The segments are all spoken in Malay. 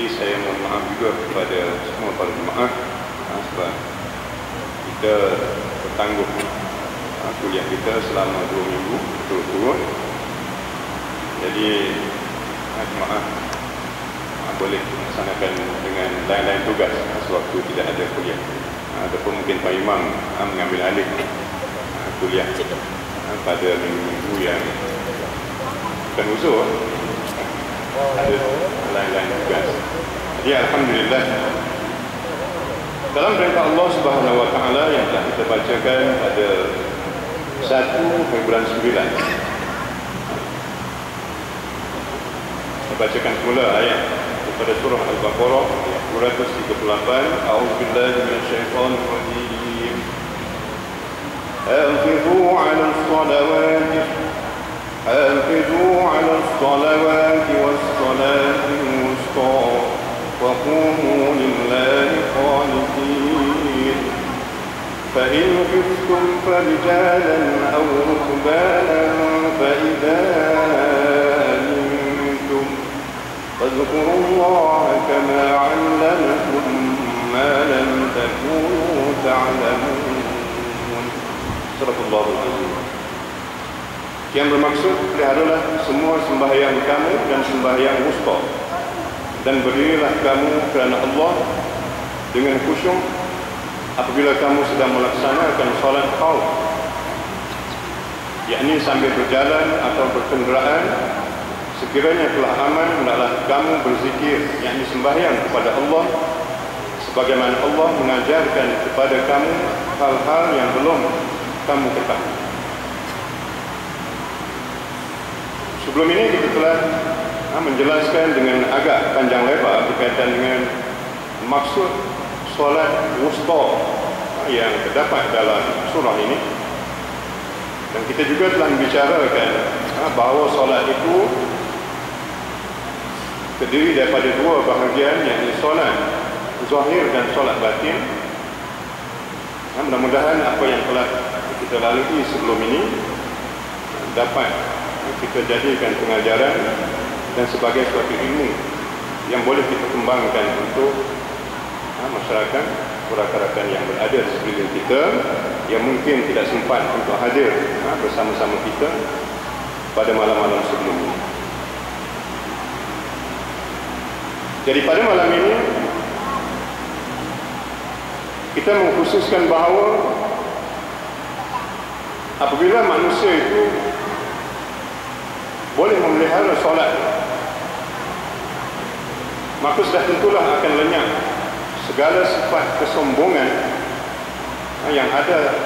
Jadi saya mohon maaf juga kepada semua para jemaah sebab kita bertangguh kuliah kita selama 2 minggu berturut-turut. Jadi jemaah boleh melaksanakan dengan lain-lain tugas sewaktu tidak ada kuliah, ataupun mungkin Pak Imam mengambil alih kuliah pada minggu-minggu yang bukan uzur, ada lain-lain tugas. Jadi alhamdulillah, dalam perintah Allah Subhanahu wa taala yang telah kita bacakan pada 1 bulan 9, saya bacakan semula ayat pada surah Al-Baqarah ayat 238. A'udzubillahi minasyaitonir rajim. حافظوا على الصلوات والصلاة الوسطى وقوموا لله قانتين فإن خفتم فرجالا أو ركبانا فإذا أمنتم فاذكروا الله كما علمكم ما لم تكونوا تعلمون. Surah Al-Azim. Yang bermaksud, peliharalah semua sembahyang kamu dan sembahyang wusta, dan berdirilah kamu kerana Allah dengan khusyuk apabila kamu sedang melaksanakan solat khauf, yakni sambil berjalan atau berkenderaan. Sekiranya telah aman, hendaklah kamu berzikir, yakni sembahyang kepada Allah sebagaimana Allah mengajarkan kepada kamu hal-hal yang belum kamu ketahui. Sebelum ini kita telah menjelaskan dengan agak panjang lebar berkaitan dengan maksud solat wusta yang terdapat dalam surah ini, dan kita juga telah membicarakan bahawa solat itu terdiri daripada 2 bahagian, yakni solat zahir dan solat batin. Mudah-mudahan apa yang telah kita lalui sebelum ini dapat kita jadikan pengajaran dan sebagai suatu ilmu yang boleh kita kembangkan untuk masyarakat, rakan-rakan yang berada di sekeliling kita yang mungkin tidak sempat untuk hadir bersama-sama kita pada malam-malam sebelum ini. Jadi pada malam ini kita mengkhususkan bahawa apabila manusia itu boleh memelihara solat, maka sudah tentulah akan lenyap segala sifat kesombongan yang ada,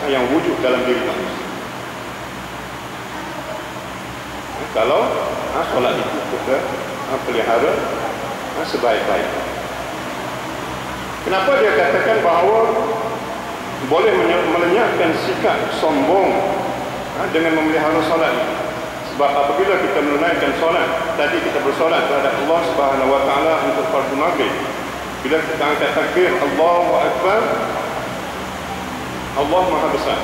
yang wujud dalam diri manusia. Kalau solat itu kita pelihara sebaik-baik. Kenapa dia katakan bahawa boleh melenyapkan sikap sombong dengan memelihara solat ini? Sebab apabila kita menunaikan solat, tadi kita bersolat terhadap Allah Subhanahu wa taala untuk fardu maghrib, bila kita angkat takbir Allahu Akbar, Allah Maha Besar.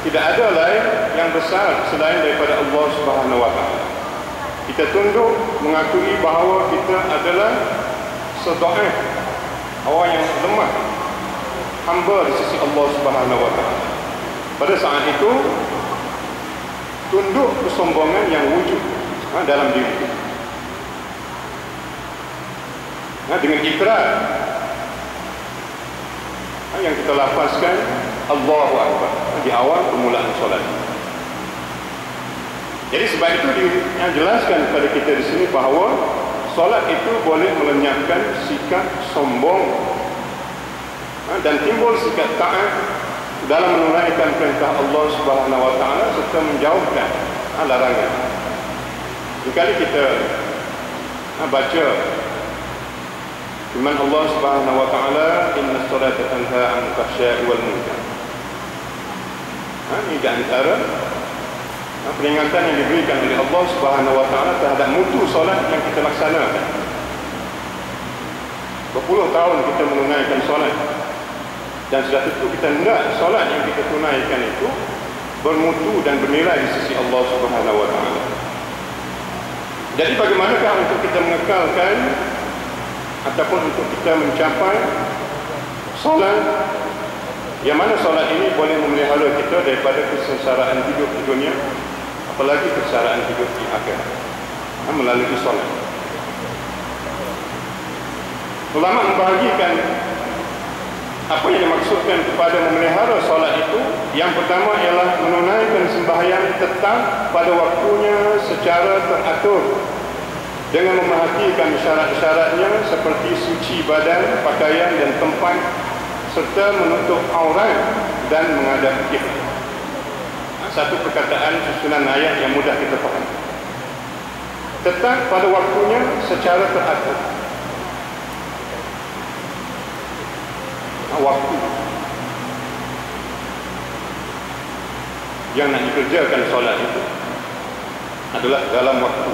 Tidak ada lain yang besar selain daripada Allah Subhanahu wa taala. Kita tunduk mengakui bahawa kita adalah seda'if, orang yang lemah, hamba di sisi Allah Subhanahu wa taala. Pada saat itu tunduk kesombongan yang wujud dalam diri kita. Dengan ikrar yang kita lafazkan Allahu Akbar di awal permulaan solat. Jadi sebab itu dijelaskan kepada kita di sini bahawa solat itu boleh melenyapkan sikap sombong dan timbul sikap taat dalam menunaikan perintah Allah Subhanahu wa taala serta menjauhkan larangan. Sekali kita baca firman Allah Subhanahu wa taala, inna salata tanha 'anil fahsya'i wal munkar. Ini di antara peringatan yang diberikan oleh Allah Subhanahu wa taala terhadap mutu solat yang kita laksanakan. Berpuluh tahun kita menunaikan solat, dan sudah tentu kita hendak solat yang kita tunaikan itu bermutu dan bernilai di sisi Allah Subhanahu wa taala. Jadi bagaimanakah untuk kita mengekalkan ataupun untuk kita mencapai solat, yang mana solat ini boleh memelihara kita daripada kesengsaraan hidup di dunia, apalagi kesengsaraan hidup di akhirat, melalui solat. Ulama membahagikan apa yang dimaksudkan kepada memelihara solat itu. Yang pertama ialah menunaikan sembahyang tetap pada waktunya secara teratur dengan memerhatikan syarat-syaratnya seperti suci badan, pakaian dan tempat, serta menutup aurat dan menghadap kiblat. Satu perkataan susunan ayat yang mudah kita faham. Tetap pada waktunya secara teratur. Waktu yang nak dikerjakan solat itu adalah dalam waktu.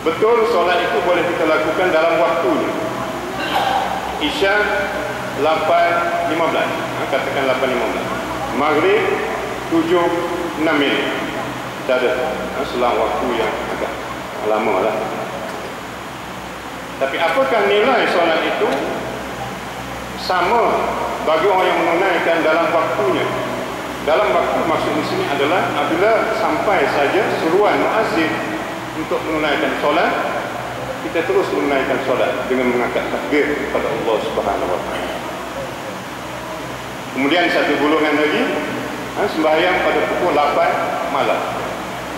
Betul, solat itu boleh kita lakukan dalam waktunya. Isya 8.15, katakan 8.15. Maghrib 7.6 minit. Dah ada selang waktu yang agak lama lah. Tapi apakah nilai solat itu sama bagi orang yang menunaikan dalam waktunya? Dalam waktu maksud di sini adalah apabila sampai saja seruan muazzin untuk menunaikan solat, kita terus menunaikan solat dengan mengangkat takbir kepada Allah Subhanahu wa taala. Kemudian satu golongan lagi sembahyang pada pukul 8 malam.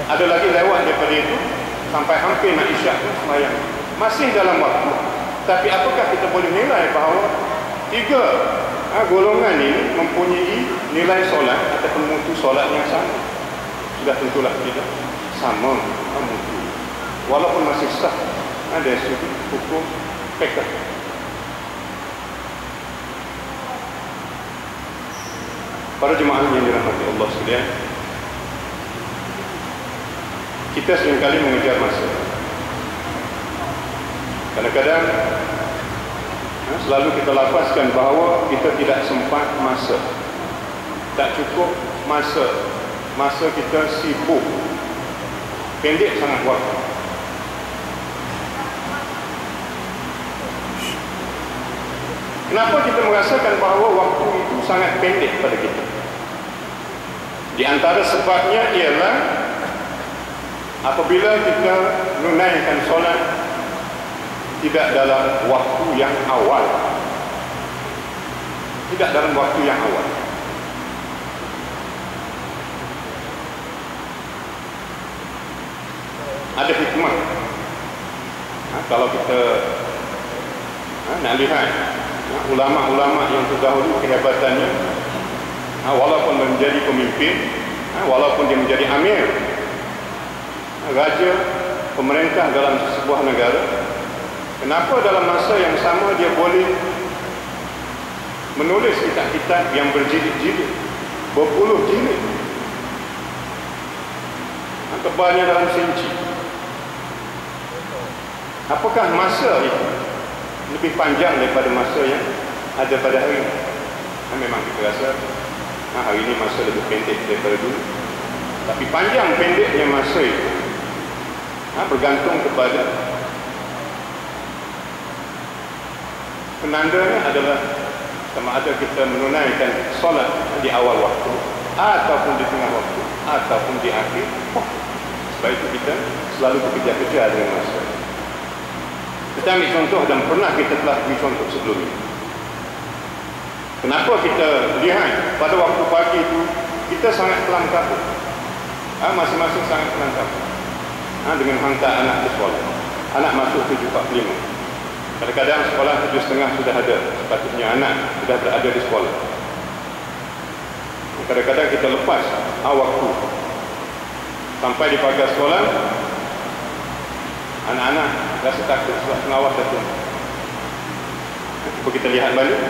Ada lagi lewat daripada itu sampai hampir nak isyak pun sembahyang. Masih dalam waktu. Tapi apakah kita boleh nilai bahawa tiga golongan ini mempunyai nilai solat ataupun mutu solat yang sama? Sudah tentulah tidak sama mutu. Walaupun masih sah ada sudut hukum fiqh. Para jemaah yang dirahmati Allah sekalian, kita seringkali mengejar masa. Kadang-kadang selalu kita lapaskan bahawa kita tidak sempat masa, tak cukup masa, masa kita sibuk, pendek sangat waktu. Kenapa kita merasakan bahawa waktu itu sangat pendek pada kita? Di antara sebabnya ialah apabila kita menunaikan solat tidak dalam waktu yang awal. Tidak dalam waktu yang awal. Ada hikmah. Kalau kita nak lihat ulama-ulama yang terdahulu kehebatannya, walaupun menjadi pemimpin, walaupun dia menjadi amir, raja, pemerintah dalam sebuah negara, kenapa dalam masa yang sama dia boleh menulis kitab-kitab yang berjilid-jilid, berpuluh jilid, tebalnya dalam senci? Apakah masa itu lebih panjang daripada masa yang ada pada hari ini? Memang kita rasa hari ini masa lebih pendek daripada dulu. Tapi panjang pendeknya masa itu bergantung kepada penandanya adalah sama ada kita menunaikan solat di awal waktu ataupun di tengah waktu ataupun di akhir waktu. Sebab itu kita selalu bekerja-kerja dengan masa. Kita ambil contoh dan pernah kita telah beri contoh sebelum ini. Kenapa kita lihat pada waktu pagi itu kita sangat kelam kabut, masing-masing sangat kelam kabut, dengan hantar anak ke sekolah. Anak masuk 7.45. Kadang-kadang sekolah 7.30 sudah ada, sepatutnya anak sudah berada di sekolah. Kadang-kadang kita lepas waktu sampai di pagar sekolah, anak-anak rasa takut sebab pengawas datang. Cuba kita lihat balik,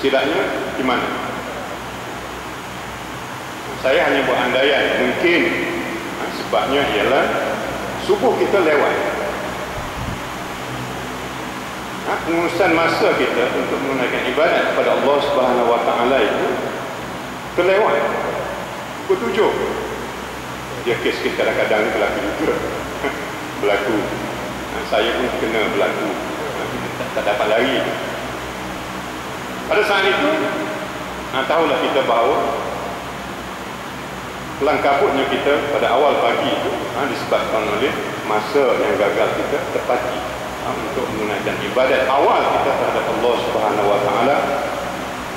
silapnya di mana? Saya hanya buat andaian, mungkin sebabnya ialah subuh kita lewat. Pengurusan masa kita untuk menunaikan ibadat kepada Allah Subhanahu wa taala itu terlewat. Pukul 7 Dia kes-kes kadang-kadang ni berlaku juga. Berlaku. Saya pun kena berlaku. Tak dapat lari. Pada saat itu, tahulah kita bahawa kelang kabutnya kita pada awal pagi itu disebabkan oleh masa yang gagal kita tepati untuk menunaikan ibadat awal kita terhadap Allah Subhanahu Wa Taala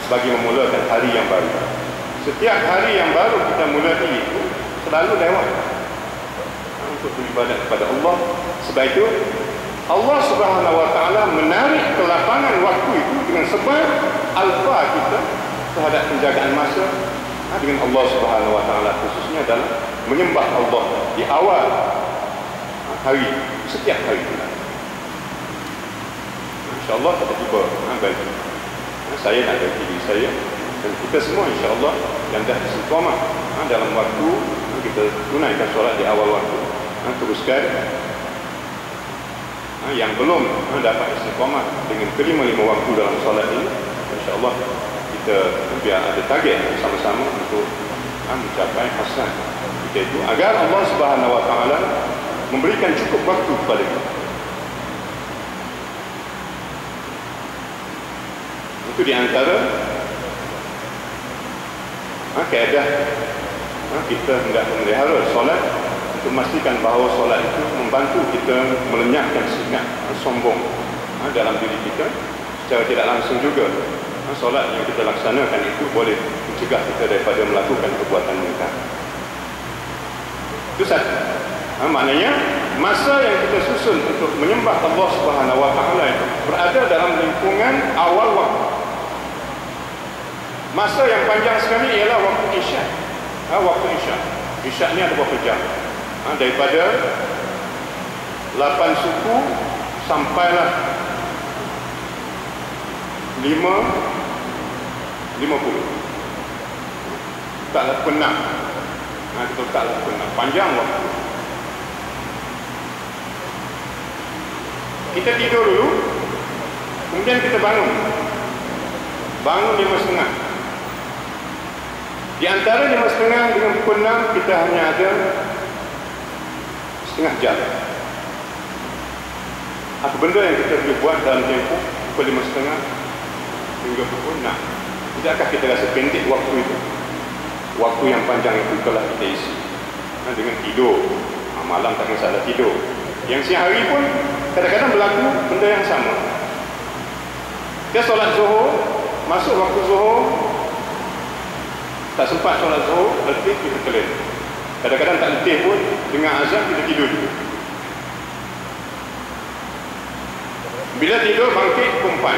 sebagai memulakan hari yang baru. Setiap hari yang baru kita mulai itu selalu lewat untuk beribadat kepada Allah. Sebab itu Allah Subhanahu Wa Taala menarik ke lapangan waktu itu dengan sebab alfa kita terhadap penjagaan masa dengan Allah Subhanahu Wa Taala, khususnya dalam menyembah Allah di awal hari, setiap hari. InsyaAllah kita tiba bagi saya nak bagi diri saya dan kita semua insyaAllah yang dah istiqamah dalam waktu kita tunaikan solat di awal waktu, teruskan. Yang belum dapat istiqamah dengan kelima-lima waktu dalam solat ini, insyaAllah kita biar ada target sama-sama untuk mencapai hasrat kita itu, agar Allah Subhanahu Wa Taala memberikan cukup waktu kepada kita. Itu di antara kaedah kita hendak memelihara solat, untuk memastikan bahawa solat itu membantu kita melenyapkan sikap sombong dalam diri kita. Secara tidak langsung juga solat yang kita laksanakan itu boleh mencegah kita daripada melakukan perbuatan munkar. Itu satu. Maknanya masa yang kita susun untuk menyembah Allah Subhanahu Wa Taala itu berada dalam lingkungan awal waktu. Masa yang panjang sekali ialah waktu Isya. Waktu Isya. Isya ni ada berapa jam? Daripada 8 suku sampailah 50. Taklah penang. Kita taklah penang. Panjang waktu. Kita tidur dulu, kemudian kita bangun. Bangun 5:30. Di antara 5:30 dengan pukul 6 kita hanya ada setengah jam. Apa benda yang kita boleh buat dalam tempoh pukul 5:30 hingga pukul 6? Tidakkah kita rasa pendek waktu itu? Waktu yang panjang itu telah kita isi dengan tidur. Malam tak kisahlah tidur. Yang siang hari pun kadang-kadang berlaku benda yang sama. Dia solat zuhur, masuk waktu zuhur, tak sempat solat zuhur, letih kita kelir. Kadang-kadang tak letih pun, dengar azan kita tidur juga. Bila tidur bangkit pukul 4.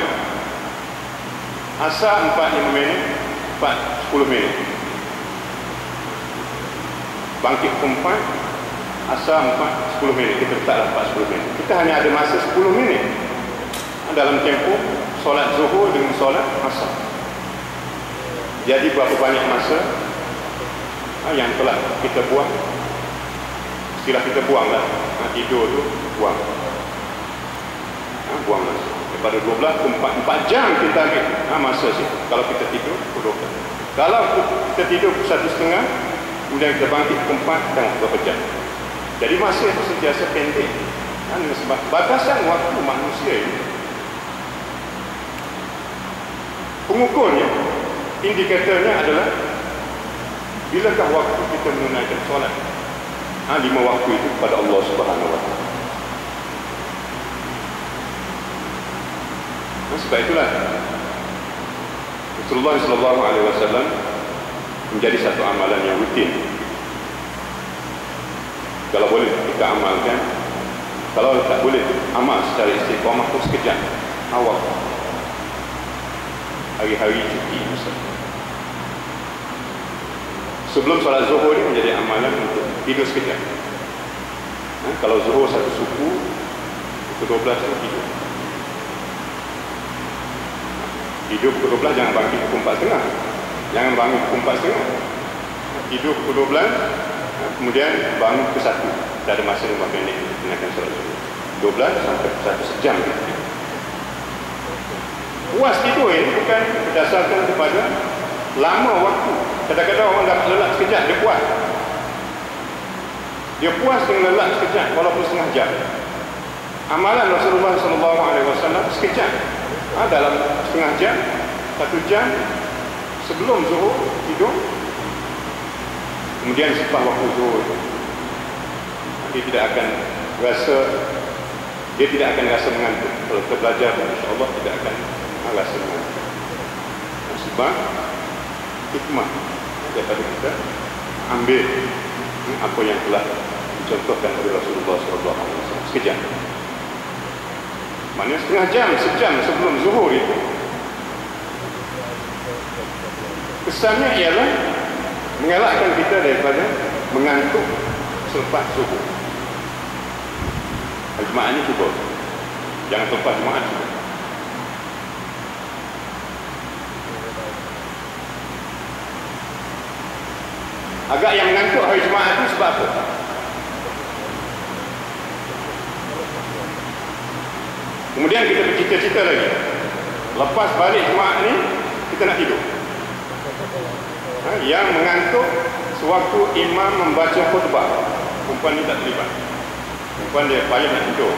Asar 4-5 minit, 4-10 minit. Bangkit pukul 4, asar 4-10 minit. Kita letaklah 4-10 minit. Kita hanya ada masa 10 minit dalam tempoh solat zuhur dengan solat asar. Jadi berapa banyak masa yang telah kita buang? Istilah kita buanglah. Tidur tu buang. Buang masa. Daripada 12 ke 4 jam kita ambil masa situ. Kalau kita tidur pukul 12. Kalau kita tidur pukul 1:30, kemudian kita bangkit pukul 4 dan berapa jam. Jadi masa itu sentiasa pendek. Sebab batasan waktu manusia ini, pengukurnya, indikatornya adalah bilakah waktu kita menunaikan solat. 5 waktu itu kepada Allah Subhanahu Wa Taala. Sebab itulah Rasulullah sallallahu alaihi wasallam menjadi satu amalan yang rutin. Kalau boleh kita amalkan, kalau tak boleh amal secara istiqamah pun sekejap awal hari-hari cuti misalnya. Sebelum solat zuhur ini menjadi amalan untuk tidur sekejap. Kalau zuhur satu suku, pukul 12 tidur. Tidur pukul 12, jangan bangkit pukul 4:30. Jangan bangun pukul 4:30. Tidur pukul 12, kemudian bangun pukul 1. Dah ada masa 5 minit tunaikan solat zuhur. 12 sampai 1 sejam. Puas tidur ini bukan berdasarkan kepada lama waktu. Kadang-kadang orang dapat lelap sekejap, dia puas. Dia puas dengan lelak sekejap walaupun setengah jam. Amalan Rasulullah SAW sekejap, dalam setengah jam, 1 jam sebelum zuhur tidur, kemudian selepas waktu zuhur dia tidak akan rasa mengantuk. Kalau kita belajar, insya-Allah tidak akan rasa mengantuk. Sebab hikmah daripada kita ambil apa yang telah dicontohkan oleh Rasulullah SAW sekejap. Maknanya setengah jam, sejam sebelum zuhur itu, kesannya ialah mengelakkan kita daripada mengantuk selepas zuhur. Jumaat ini cuba, jangan selepas Jumaat cuba. Agak yang mengantuk hari Jumaat itu sebab apa? Kemudian kita bercita-cita lagi, lepas balik Jumaat ni kita nak tidur. Yang mengantuk sewaktu imam membaca khutbah, perempuan ni tak terlibat. Perempuan dia payah nak tidur,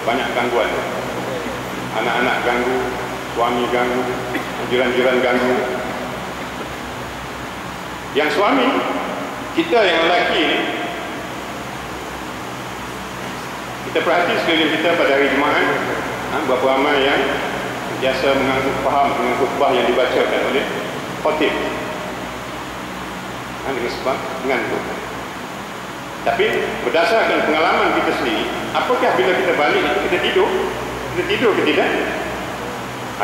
banyak gangguan. Anak-anak ganggu, suami ganggu, jiran-jiran ganggu. Yang suami, kita yang lelaki ni, kita perhati sekeliling kita pada hari Jumaat, berapa ramai yang biasa menganggap faham dengan khutbah yang dibacakan oleh khatib, dengan sebab mengantuk. Tapi berdasarkan pengalaman kita sendiri, apakah bila kita balik itu kita tidur? Kita tidur ke tidak?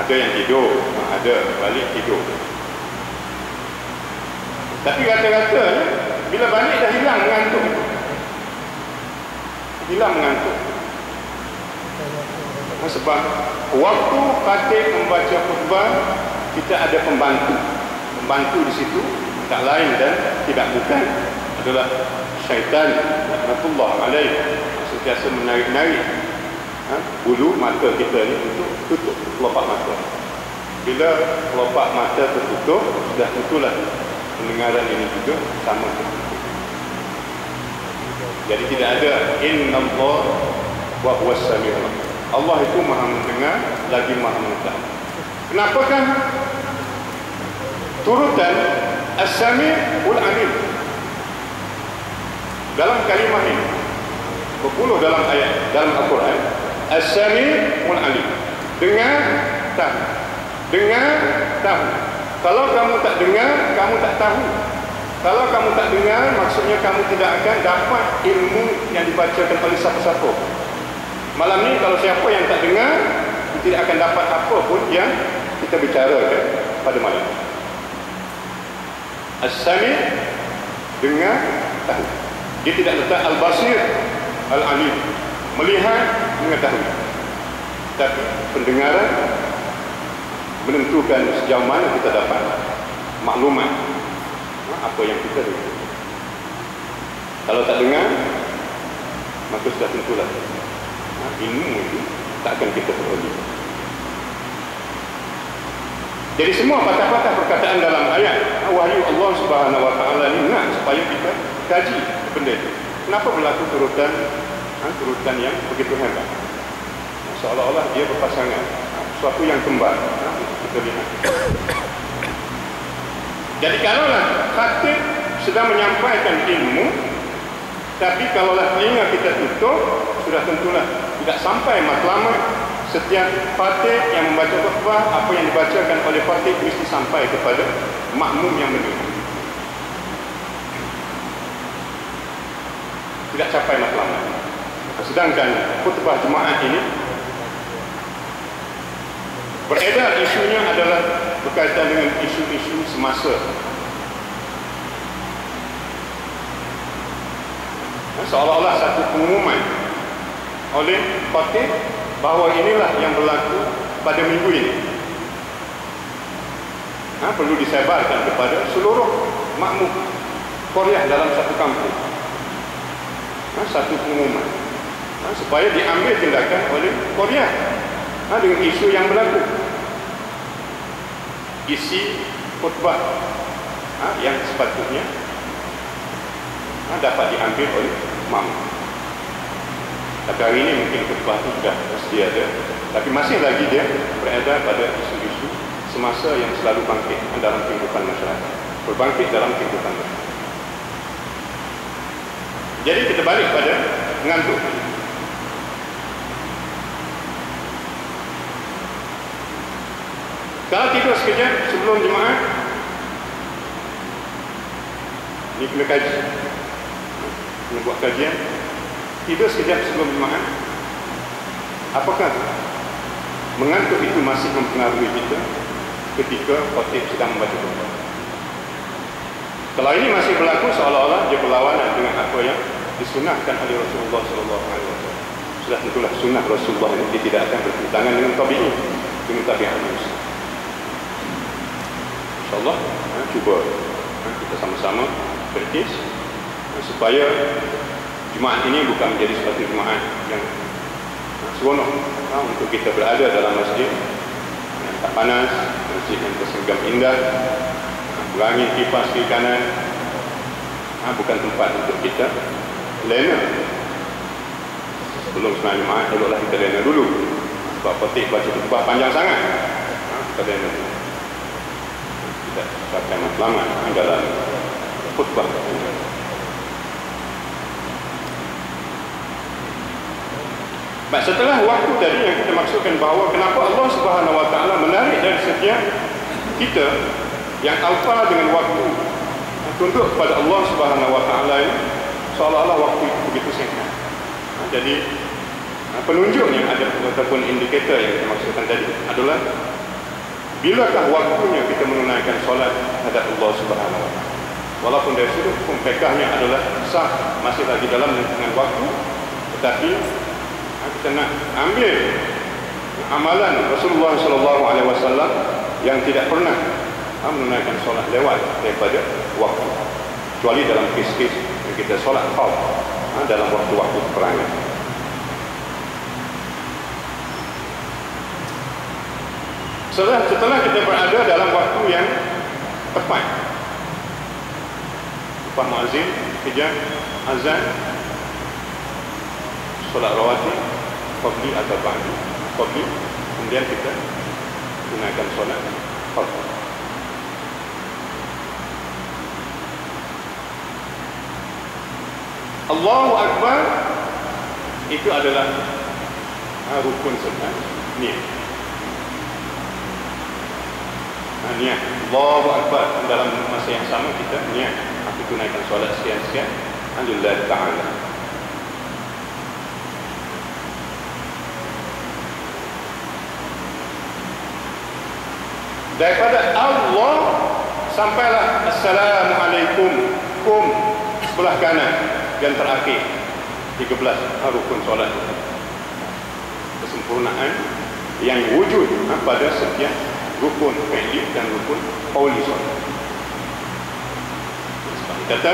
Ada yang tidur, ada balik tidur. Tapi rata-rata bila balik dah hilang mengantuk. Hilang mengantuk. Sebab waktu khatib membaca khutbah, kita ada pembantu. Pembantu di situ tak lain dan tidak bukan adalah syaitan laknatullah alaih, sentiasa menarik-narik bulu mata kita ni untuk tutup kelopak mata. Bila kelopak mata tertutup, sudah tentulah pendengaran ini juga sama tertutup. Jadi tidak ada innallah wa huwas samiul alim. Allah itu maha mendengar lagi maha mengetahui. Kenapakah turutan as-sami'ul alim dalam kalimah ini berpuluh dalam ayat dalam Al-Quran? As-sami'ul alim, dengar, tahu. Dengar, tahu. Kalau kamu tak dengar, kamu tak tahu. Kalau kamu tak dengar, maksudnya kamu tidak akan dapat ilmu yang dibacakan oleh siapa-siapa. Malam ni kalau siapa yang tak dengar, tidak akan dapat apa pun yang kita bicarakan pada malam. As-sami', dengar, tahu. Dia tidak letak al-basir, al-alim, melihat, mengetahui. Tapi pendengaran menentukan sejauh mana kita dapat maklumat apa yang kita dengar. Kalau tak dengar, maka sudah tentulah ilmu itu tak akan kita peroleh. Jadi semua patah-patah perkataan dalam ayat wahyu Allah Subhanahu Wa Taala ini nak supaya kita kaji benda itu. Kenapa berlaku turutan yang begitu hebat? Seolah-olah dia berpasangan, sesuatu yang kembar. Kita lihat. Jadi kalaulah khatib sedang menyampaikan ilmu, tapi kalaulah telinga kita tutup, sudah tentulah tidak sampai matlamat. Setiap khatib yang membaca khutbah, apa yang dibacakan oleh khatib mesti sampai kepada makmum yang mendengar. Tidak capai matlamat. Sedangkan khutbah Jumaat ini beredar isunya adalah berkaitan dengan isu-isu semasa. Seolah-olah satu pengumuman oleh khatib bahawa inilah yang berlaku pada minggu ini. Perlu disebarkan kepada seluruh makmum Korea dalam satu kampung. Satu pengumuman supaya diambil tindakan oleh Korea dengan isu yang berlaku. Isi khutbah yang sepatutnya dapat diambil oleh makmum. Tapi hari ini mungkin khutbah itu sudah mesti ada, tapi masih lagi dia berada pada isu-isu semasa yang selalu bangkit dalam kehidupan masyarakat, berbangkit dalam kehidupan masyarakat. Jadi kita balik pada ngantuk. Kalau tidur sekejap sebelum jemaah, ini kena kaji, kena buat kajian. Tidur sekejap sebelum jemaah, apakah mengantuk itu masih mempengaruhi kita ketika khatib sedang membaca khutbah? Kalau ini masih berlaku, seolah-olah dia berlawanan dengan apa yang disunahkan oleh Rasulullah SAW. Sudah tentulah sunnah Rasulullah ini, dia tidak akan bertentangan dengan tabi'in, dengan tabi'at manusia. InsyaAllah cuba kita sama-sama praktis supaya Jumaat ini bukan menjadi suatu Jumaat yang seronok untuk kita berada dalam masjid yang tak panas, masjid yang tersegar indah, berangin kipas kiri kanan, bukan tempat untuk kita lena. Sebelum sembahyang Jumaat, eloklah kita lena dulu, sebab khatib baca khutbah panjang sangat, kita lena dulu. Kita pakai matlamat dalam khutbah. Baik, setelah waktu tadi yang kita maksudkan bahawa kenapa Allah Subhanahu Wa Taala menarik dari setiap kita yang alfa dengan waktu tunduk kepada Allah Subhanahu Wa Taala ini, seolah-olah waktu itu begitu singkat. Jadi penunjuk yang ada ataupun indikator yang kita maksudkan tadi adalah bilakah waktunya kita menunaikan solat hadap Allah Subhanahu Wa Taala. Walaupun dari sudut hukum fiqhnya adalah sah, masih lagi dalam lingkungan waktu, tetapi kita nak ambil amalan Rasulullah SAW yang tidak pernah menunaikan solat lewat daripada waktu, kecuali dalam kes-kes yang kita solat khauf dalam waktu-waktu peperangan. Setelah kita berada dalam waktu yang tepat, lepas muazzin, hijab, azan, solat rawatib, qabli atau ba'di, qabli, kemudian kita gunakan solat fardhu. Allahu Akbar itu adalah rukun sunat niat. Niat Allahu Akbar, dalam masa yang sama kita niat aku tunaikan solat sekian-sekian alhamdulillah ta'ala. Daripada Allah sampailah Assalamualaikum, kum sebelah kanan yang terakhir 13 rukun solat. Kesempurnaan yang wujud pada setiap rukun fi'li dan rukun qauli solat. Sebab kata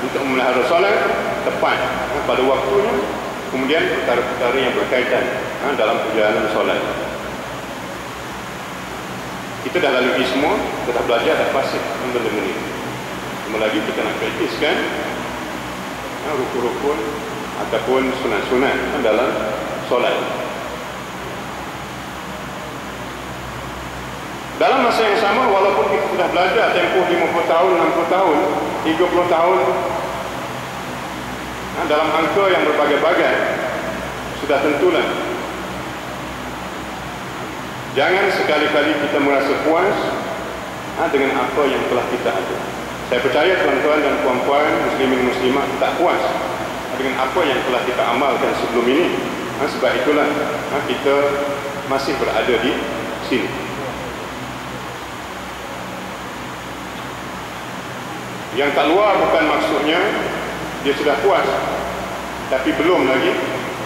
untuk memelihara solat tepat pada waktunya, kemudian perkara-perkara yang berkaitan dalam perjalanan solat. Kita dah lalui semua, kita dah belajar, dah fasih benda-benda ini. Cuma lagi kita nak praktiskan rukun-rukun ataupun sunat-sunat dalam solat. Dalam masa yang sama, walaupun kita sudah belajar tempoh 50 tahun, 60 tahun, 30 tahun dalam angka yang berbagai-bagai, sudah tentulah jangan sekali-kali kita merasa puas dengan apa yang telah kita ada. Saya percaya tuan-tuan dan puan-puan, muslimin muslimat tak puas dengan apa yang telah kita amalkan sebelum ini. Sebab itulah kita masih berada di sini. Yang tak luar bukan maksudnya dia sudah puas, tapi belum lagi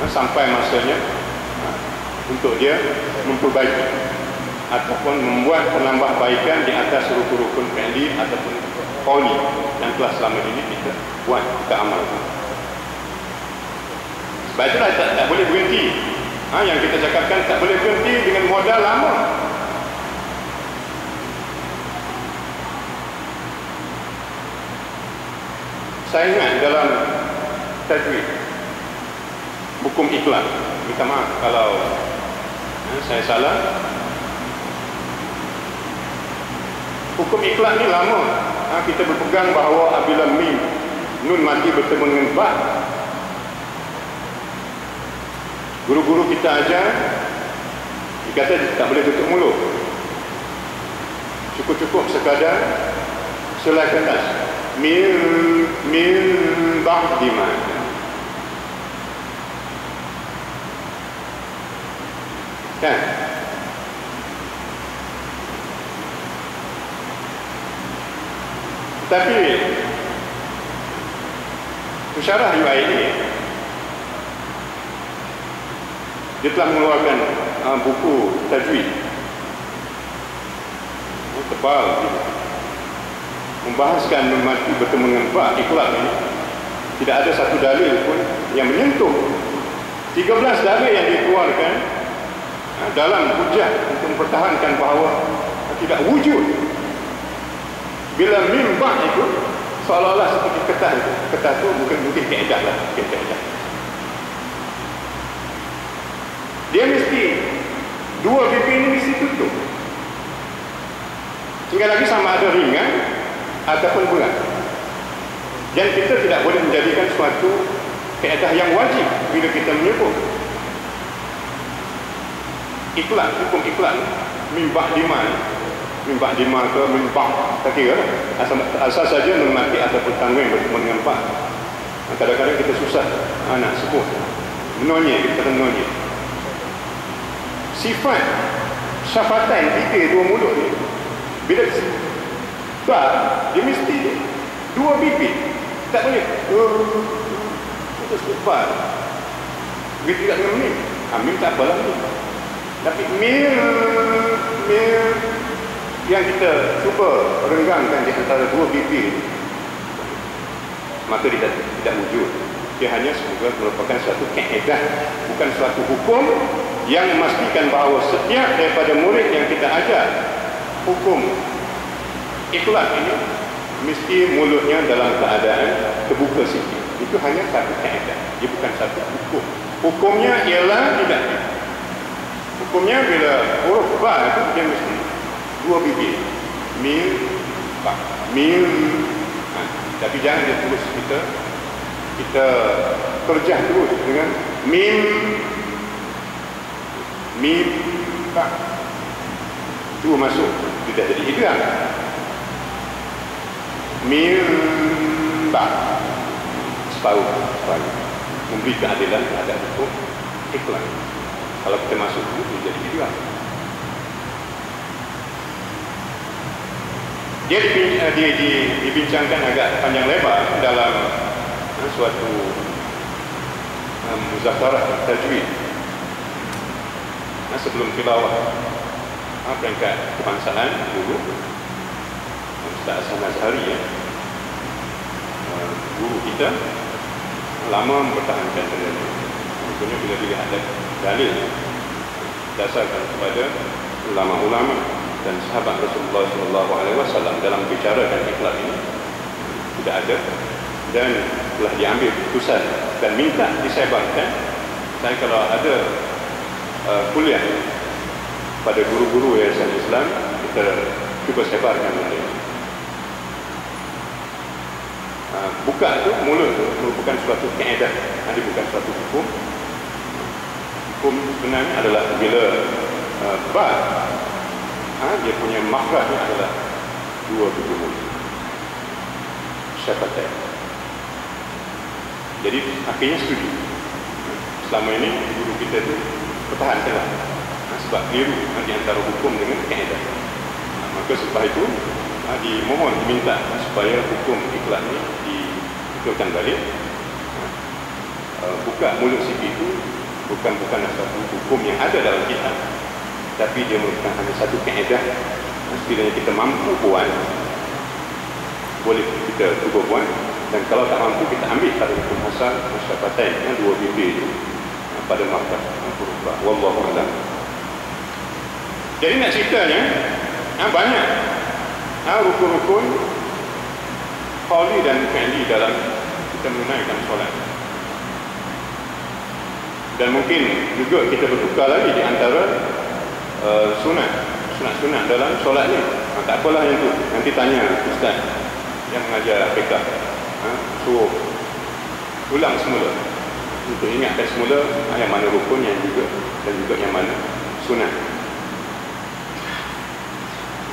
sampai masanya untuk dia memperbaiki ataupun membuat penambahbaikan di atas rukun-rukun fi'li ataupun qauli yang telah selama ini kita buat, kita amalkan. Sebab itulah tak boleh berhenti. Yang kita cakapkan tak boleh berhenti dengan modal lama. Saya ingat dalam tajwid, hukum iklan. Minta maaf kalau saya salah. Hukum iklan ni lama kita berpegang bahawa apabila mim nun mati bertemu dengan ba, guru-guru kita ajar dikata tak boleh tutup mulut, cukup sekadar selai kertas, min ba'di ma. Kan? Tapi pensyarah UAE ini dia telah mengeluarkan buku tajwid tebal, membahaskan mati bertemu dengan ba ikhlas ini. Tidak ada satu dalil pun yang menyentuh 13 dalil yang dikeluarkan dalam hujah untuk mempertahankan bahawa tidak wujud bila mim ba itu seolah-olah seperti kertas itu. Kertas itu mungkin kaedah lah, mungkin kaedah. Dia mesti dua pipi ini mesti tutup. Tinggal lagi sama ada ringan ataupun berat. Dan kita tidak boleh menjadikan suatu kaedah yang wajib bila kita menyebut iklan, hukum iklan mim ba di ma ke mim ba, tak kira asal saja memati ataupun tanwin bertemu dengan ba. Kadang-kadang kita susah nak sebut menonyek, kita kata menonyek. Sifat syafatan kita dua mulut ni, bila ba dia mesti dua pipi, tak boleh terus ba. Begitu juga dengan mim. Mim tak apalah ni. Tapi mim yang kita cuba renggangkan di antara dua pipi, maka dia tidak wujud. Dia hanya semoga merupakan suatu kaedah, bukan suatu hukum yang memastikan bahawa setiap daripada murid yang kita ajar hukum ikhlas ini mesti mulutnya dalam keadaan terbuka sikit. Itu hanya satu kaedah, dia bukan satu hukum. Hukumnya ialah tidak. Hukumnya bila huruf ba itu dia mesti dua bibir, mim ba, mim. Tapi jangan dia terus kita terjah terus dengan mim ba, dua masuk tidak jadi idgham. Mim ba separuh memberi keadilan terhadap hukum iklan. Kalau kita masuk itu jadi idgham. Dia dibincangkan agak panjang lebar dalam suatu muzakarah tajwid sebelum tilawah peringkat kebangsaan dulu. Ustaz Hasan Azhari guru kita lama mempertahankan dalil. Maksudnya bila dilihat dalil dasarkan kepada ulama-ulama dan sahabat Rasulullah SAW dalam bicarakan ikhlas ini tidak ada, dan telah diambil keputusan dan minta disebarkan. Saya kalau ada kuliah pada guru-guru Yayasan Islam, kita cuba sebarkan benda ini. Buka tu, mulut tu merupakan suatu kaedah, dia bukan suatu hukum. Hukum sebenarnya adalah bila ba dia punya makhrajnya adalah dua bibir mulut, syafatan. Jadi akhirnya setuju. Selama ini guru kita tu pertahankanlah sebab keliru di antara hukum dengan kaedah. Maka setelah itu dimohon, diminta supaya hukum ikhlas ini dibetulkan balik. Buka mulut sikit itu bukan satu hukum yang ada dalam kitab, tapi dia merupakan hanya satu kaedah. Sekiranya kita mampu buat, boleh kita cuba buat, dan kalau tak mampu kita ambil pada hukum asal masyafatan yang dua bibir itu pada makhraj huruf ba. Wallahu a'lam. Jadi nak ceritanya banyak rukun-rukun qauli dan fi'li dalam kita menunaikan solat. Dan mungkin juga kita bertukar lagi di antara sunat dalam solat ni. Tak apalah yang tu, nanti tanya ustaz yang mengajar fiqh, suruh ulang semula untuk ingatkan semula yang mana rukun yang juga dan juga yang mana sunat.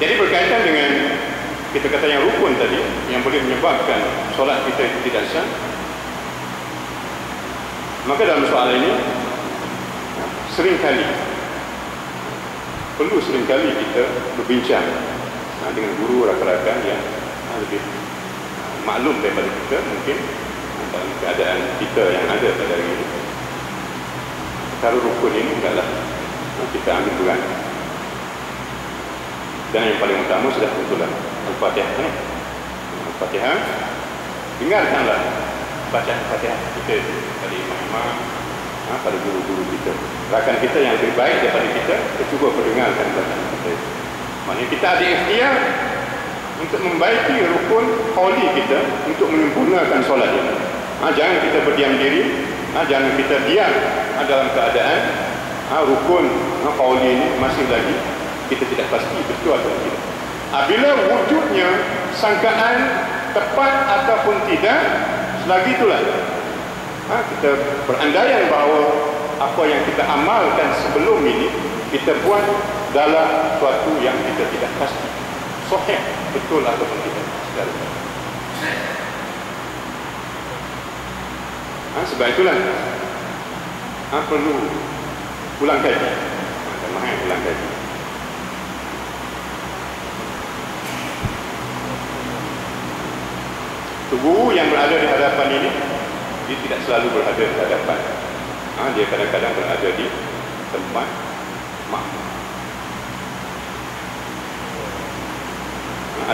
Jadi berkaitan dengan kita kata yang rukun tadi yang boleh menyebabkan solat kita itu tidak sah, maka dalam soalan ini seringkali kita berbincang dengan guru rakan-rakan yang lebih maklum daripada kita mungkin dalam keadaan kita yang ada pada hari ini. Kalau rukun ini adalah kita ambil berat. Dan yang paling utama sudah tentulah Al-Fatihah. Al-Fatihah, dengarkanlah bacaan Al-Fatihah kita pada imam-imam, pada guru-guru kita, rakan kita yang lebih baik daripada kita cuba perdengarkan bacaan kita. Maknanya kita ada ikhtiar untuk membaiki rukun qauli kita untuk menyempurnakan solat ini. Jangan kita berdiam diri, jangan kita diam dalam keadaan rukun qauli ini masih lagi kita tidak pasti betul atau tidak. Bila wujudnya sangkaan tepat ataupun tidak, selagi itulah kita berandaian bahawa apa yang kita amalkan sebelum ini kita buat dalam suatu yang kita tidak pasti sahih betul ataupun tidak. Sebab itulah perlu ulang kaji. Ulang kaji. Guru yang berada di hadapan ini, dia tidak selalu berada di hadapan. Dia kadang-kadang berada di tempat makmum.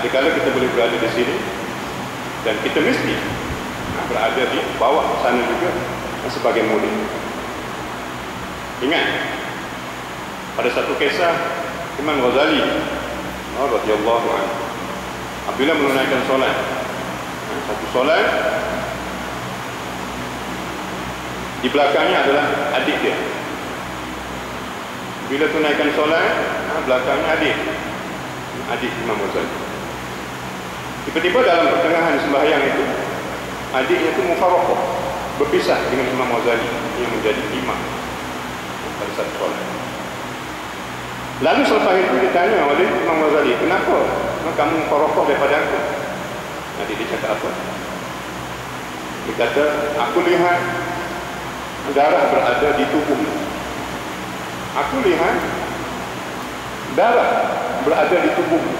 Adakala kita boleh berada di sini dan kita mesti berada di bawah sana juga sebagai murid. Ingat pada satu kisah Imam Ghazali radhiyallahu anhu apabila menunaikan solat, satu solat di belakangnya adalah adik dia. Bila tunaikan solat, belakangnya adik Imam Ghazali. Tiba-tiba dalam pertengahan sembahyang itu, adiknya itu mufaraqah, berpisah dengan Imam Ghazali yang menjadi imam pada satu solat. Lalu selepas itu ditanya oleh Imam Ghazali, kenapa kamu mufaraqah daripada aku? Adik dia cakap apa? Dia kata, aku lihat darah berada di tubuhmu. Aku lihat darah berada di tubuhmu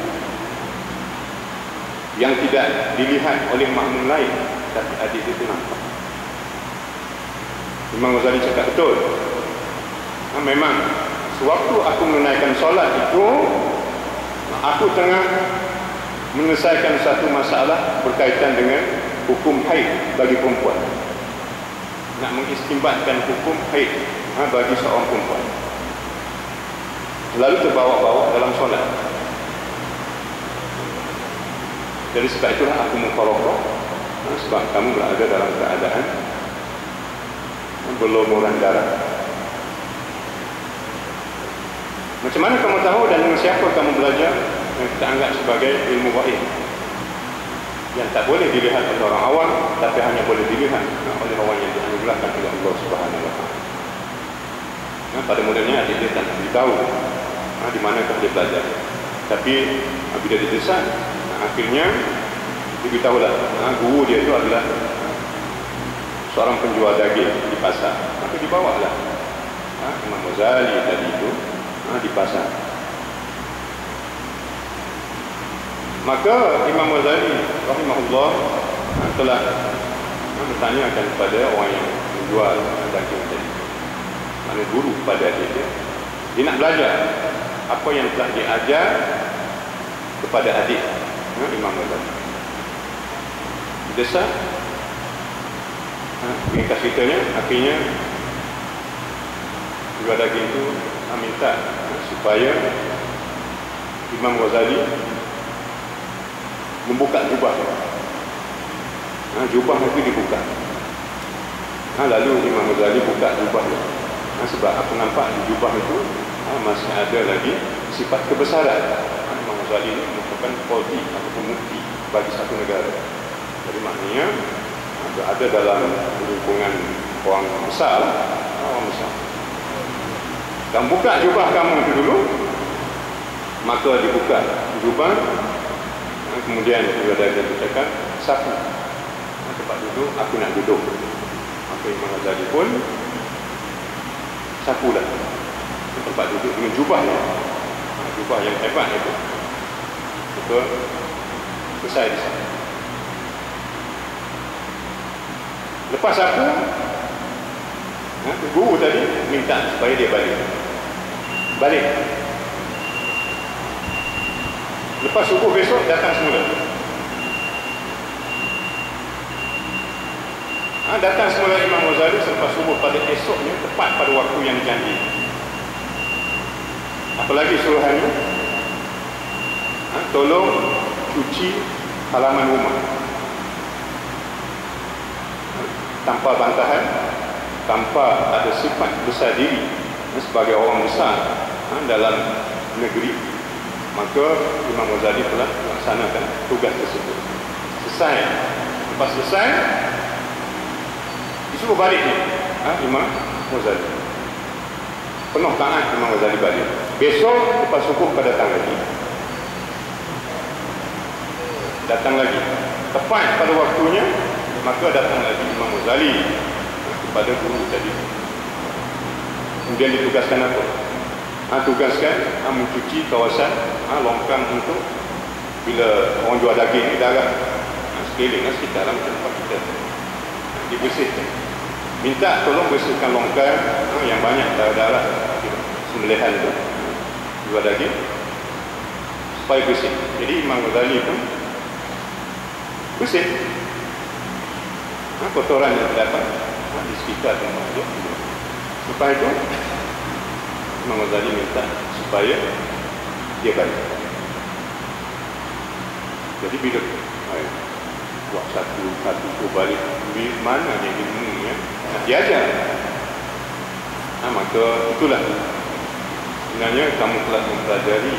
yang tidak dilihat oleh makmum lain, tapi adik dia itu nampak. Imam Ghazali cakap betul. Memang sewaktu aku menunaikan solat itu, aku tengah menyelesaikan satu masalah berkaitan dengan hukum haid bagi perempuan. Nak mengistimbatkan hukum haid bagi seorang perempuan. Lalu terbawa-bawa dalam solat. Jadi sebab itulah aku mufaraqah, sebab kamu berada dalam keadaan berlumuran darah. Macam mana kamu tahu dan dengan siapa kamu belajar yang kita anggap sebagai ilmu gaib, yang tak boleh dilihat oleh orang awam, tapi hanya boleh dilihat oleh orang yang dianugerahkan oleh Allah Subhanahu wa taala. Pada mulanya adik dia tak beritahu di manakah dia belajar. Tapi bila didesak, akhirnya diberitahulah guru dia itu adalah seorang penjual daging di pasar. Maka dibawalah Imam Ghazali tadi itu di pasar. Maka Imam Ghazali rahimahullah telah bertanyakan kepada orang yang menjual daging tadi, mana guru pada dia. Dia nak belajar apa yang telah diajar kepada adik Imam Ghazali. Desak, ringkas ceritanya, akhirnya jual daging itu minta supaya Imam Ghazali membuka jubah. Jubah itu dibuka. Lalu Imam Ghazali buka jubah. Sebab aku nampak di jubah itu masih ada lagi sifat kebesaran. Imam Ghazali ini merupakan qadhi atau mufti bagi satu negara. Jadi maknanya ada dalam lingkungan orang besar, kamu buka jubah kamu itu dulu, maka dibuka jubah, kemudian ada yang cakap sapu tempat duduk, aku nak duduk. Maka Imam Ghazali pun sapulah tempat duduk dengan jubahnya, jubah yang hebat itu. Maka selesai di sana. Lepas sapu, guru tadi minta supaya dia balik. Lepas subuh besok datang semula. Datang semula Imam Ghazali selepas subuh pada esoknya, tepat pada waktu yang dijanji. Apalagi suruhannya, tolong cuci halaman rumah tanpa bantahan, tanpa ada sifat besar diri sebagai orang besar dalam negeri. Maka Imam Ghazali telah melaksanakan tugas tersebut. Selesai. Lepas selesai, disuruh balik ni Imam Ghazali. Penuh taat Imam Ghazali balik. Besok lepas subuh datang lagi. Datang lagi. Tepat pada waktunya, maka datang lagi Imam Ghazali kepada guru tadi. Kemudian ditugaskan apa? Tugaskan mencuci kawasan longkang untuk bila orang jual daging ni darah sekeliling sekitar dalam tempat kita dibersihkan. Minta tolong bersihkan longkang yang banyak darah sembelihan tu, jual daging, supaya bersih. Jadi Imam Ghazali pun bersih kotoran yang terdapat di sekitar tempat dia. Lepas itu Imam Ghazali minta supaya dia balik. Jadi bila buat satu balik, mana yang ilmunya nak diajar, maka itulah sebenarnya kamu telah mempelajari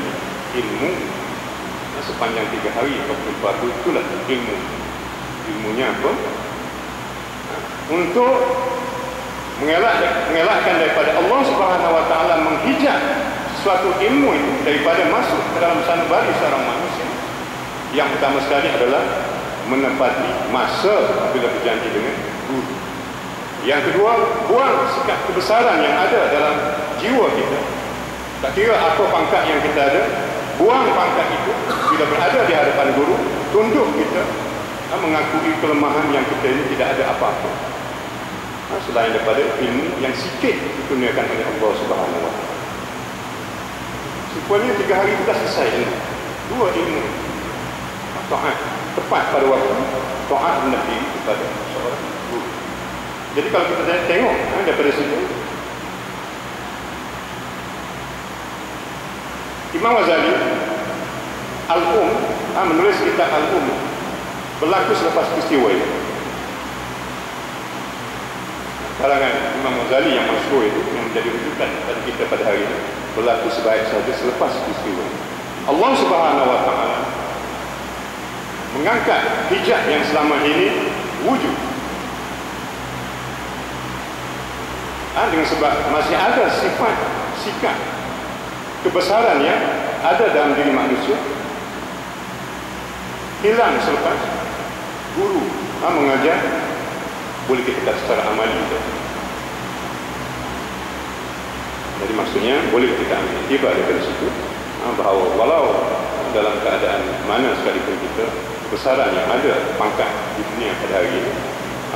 ilmu sepanjang 3 hari ataupun fardu. Itulah ilmunya apa? Untuk mengelakkan daripada Allah Subhanahu Wa Taala menghijab suatu ilmu itu daripada masuk ke dalam sanubari seorang manusia. Yang pertama sekali adalah menepati masa apabila berjanji dengan guru. Yang kedua, buang sikap kebesaran yang ada dalam jiwa kita. Tak kira apa pangkat yang kita ada, buang pangkat itu. Bila berada di hadapan guru, tunduk kita mengakui kelemahan yang kita ini tidak ada apa-apa selain daripada ilmu yang sikit dikurniakan oleh Allah Subhanahu Wa Taala. Sebenarnya 3 hari sudah selesai ilmu. 2 ilmu. Taat tepat pada waktu, taat rendah diri kepada seorang guru. Jadi kalau kita tengok daripada situ, Imam Ghazali Al-Um menulis kitab Al-Um berlaku selepas peristiwa itu. Kalangan Imam Ghazali yang masyhur itu, yang menjadi rujukan pada kita pada hari ini, berlaku sebaik saja selepas peristiwa. Allah Subhanahu Wa Taala mengangkat hijab yang selama ini wujud, dengan sebab masih ada sifat sikap kebesaran yang ada dalam diri manusia, hilang selepas guru mengajar. Boleh kita kata secara amali itu. Jadi maksudnya boleh kita ambil tiba dari situ bahawa walau dalam keadaan mana sekalipun kita, kebesaran yang ada pangkat di dunia pada hari ini,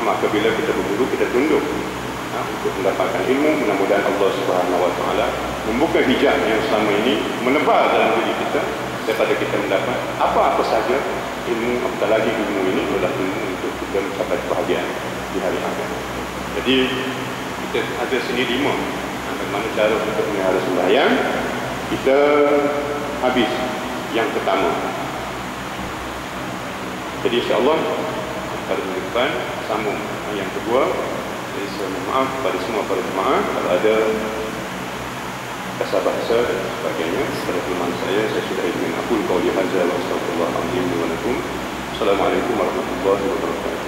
maka bila kita berguru, kita tunduk untuk mendapatkan ilmu. Mudah-mudahan Allah Subhanahu Wa Taala membuka hijab yang selama ini menebal dalam diri kita, daripada kita mendapat apa-apa saja ilmu, apatah lagi ilmu ini adalah ilmu untuk kita mencapai kebahagiaan di hari akhirat. Jadi kita ada sini 5 bagaimana cara untuk melihara sembahyang. Kita habis yang pertama. Jadi insya-Allah pada minggu depan sambung yang kedua, Jadi saya mohon maaf kepada semua para jemaah kalau ada kasar bahasa dan sebagainya. Setelah kelemahan saya sudah ingin aqul qawli hadza wa astaghfirullah al-azim li wa lakum. Assalamualaikum warahmatullahi wabarakatuh.